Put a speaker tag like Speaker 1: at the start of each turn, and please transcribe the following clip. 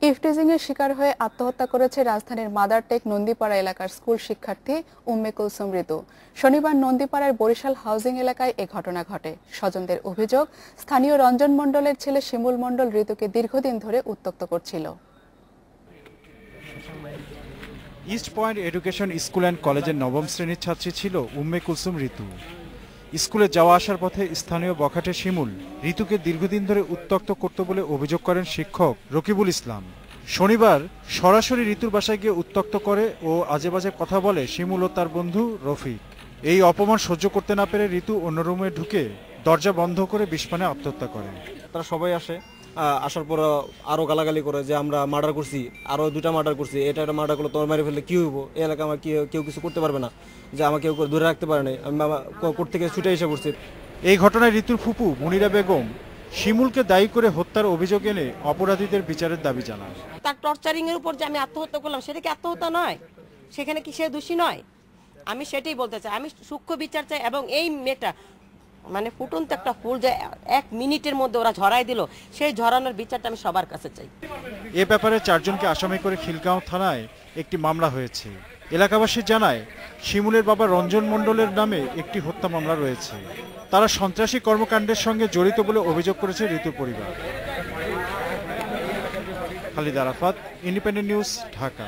Speaker 1: ইফটিজিংয়ের শিকার হয়ে আত্মহত্যা করেছে রাজধানীর মাদারটেক নন্দীপাড়া এলাকার স্কুল শিক্ষার্থী উম্মে কুলসুম ঋতু। শনিবার নন্দীপাড়ার বরিশাল হাউজিং এলাকায় এ ঘটনা ঘটে। স্বজনদের অভিযোগ, স্থানীয় রঞ্জন মণ্ডলের ছেলে শিমুল মণ্ডল ঋতুকে দীর্ঘদিন ধরে উত্ত্যক্ত করছিল।
Speaker 2: East point education school and কলেজের নবম শ্রেণীর ছাত্রী ছিল উম্মে কুলসুম ঋতু। স্কুলে যাওয়া আসার পথে স্থানীয় বখাটে শিমুল ঋতুকে দীর্ঘদিন ধরে উত্ত্যক্ত করত বলে অভিযোগ করেন শিক্ষক রকিবুল ইসলাম। শনিবার সরাসরি ঋতুর বাসায় গিয়ে উত্ত্যক্ত করে ও আজেবাজে কথা বলে শিমুল ও তার বন্ধু রফিক। এই অপমান সহ্য করতে না পেরে ঋতু অন্য রুমে ঢুকে দরজা বন্ধ করে বিষপানে আত্মহত্যা করে।
Speaker 3: তারা সবাই আসার পর আরো গালাগালি করে যে আমরা মার্ডার করছি, আরো 2টা মার্ডার করছি, এটা একটা মার্ডার করলে তোমার মেরে ফেললে কি হইব, এই এলাকা আমার কেউ কিছু করতে পারবে না, যে আমাকে কেউ দূরে রাখতে পারে নাই, আমি কোর্ট থেকে ছুটে এসে পড়ছি।
Speaker 2: এই ঘটনায় ঋতুর ফুপু মুনিরা বেগম শিমুলকে দায়ী করে হত্যার অভিযোগ এনে অপরাধীদের বিচারের দাবি জানান।
Speaker 4: তার টর্চারিং এর উপর যে আমি আত্মহত্যা করলাম, সেটা কি আত্মহত্যা নয়? সেখানে কি সে দোষী নয়? আমি সেটাই বলতে চাই, আমি সূক্ষ্ম বিচার চাই। এবং এই মেয়েটা মানে ফুটন্ত একটা ফুল যে 1 মিনিটের মধ্যে ওরা ঝরাই দিল, সেই ঝরানোর বিচারটা আমি সবার কাছে চাই।
Speaker 2: এ ব্যাপারে 4 জনকে আসামি করে খিলগাঁও থানায় একটি মামলা হয়েছে। এলাকাবাসী জানায় শিমুলের বাবা রঞ্জন মণ্ডলের নামে একটি হত্যা মামলা রয়েছে। তারা সন্ত্রাসী কর্মকাণ্ডের সঙ্গে জড়িত বলে অভিযোগ করেছে ঋতুর পরিবার। Khalid Arafat, independent news, Dhaka.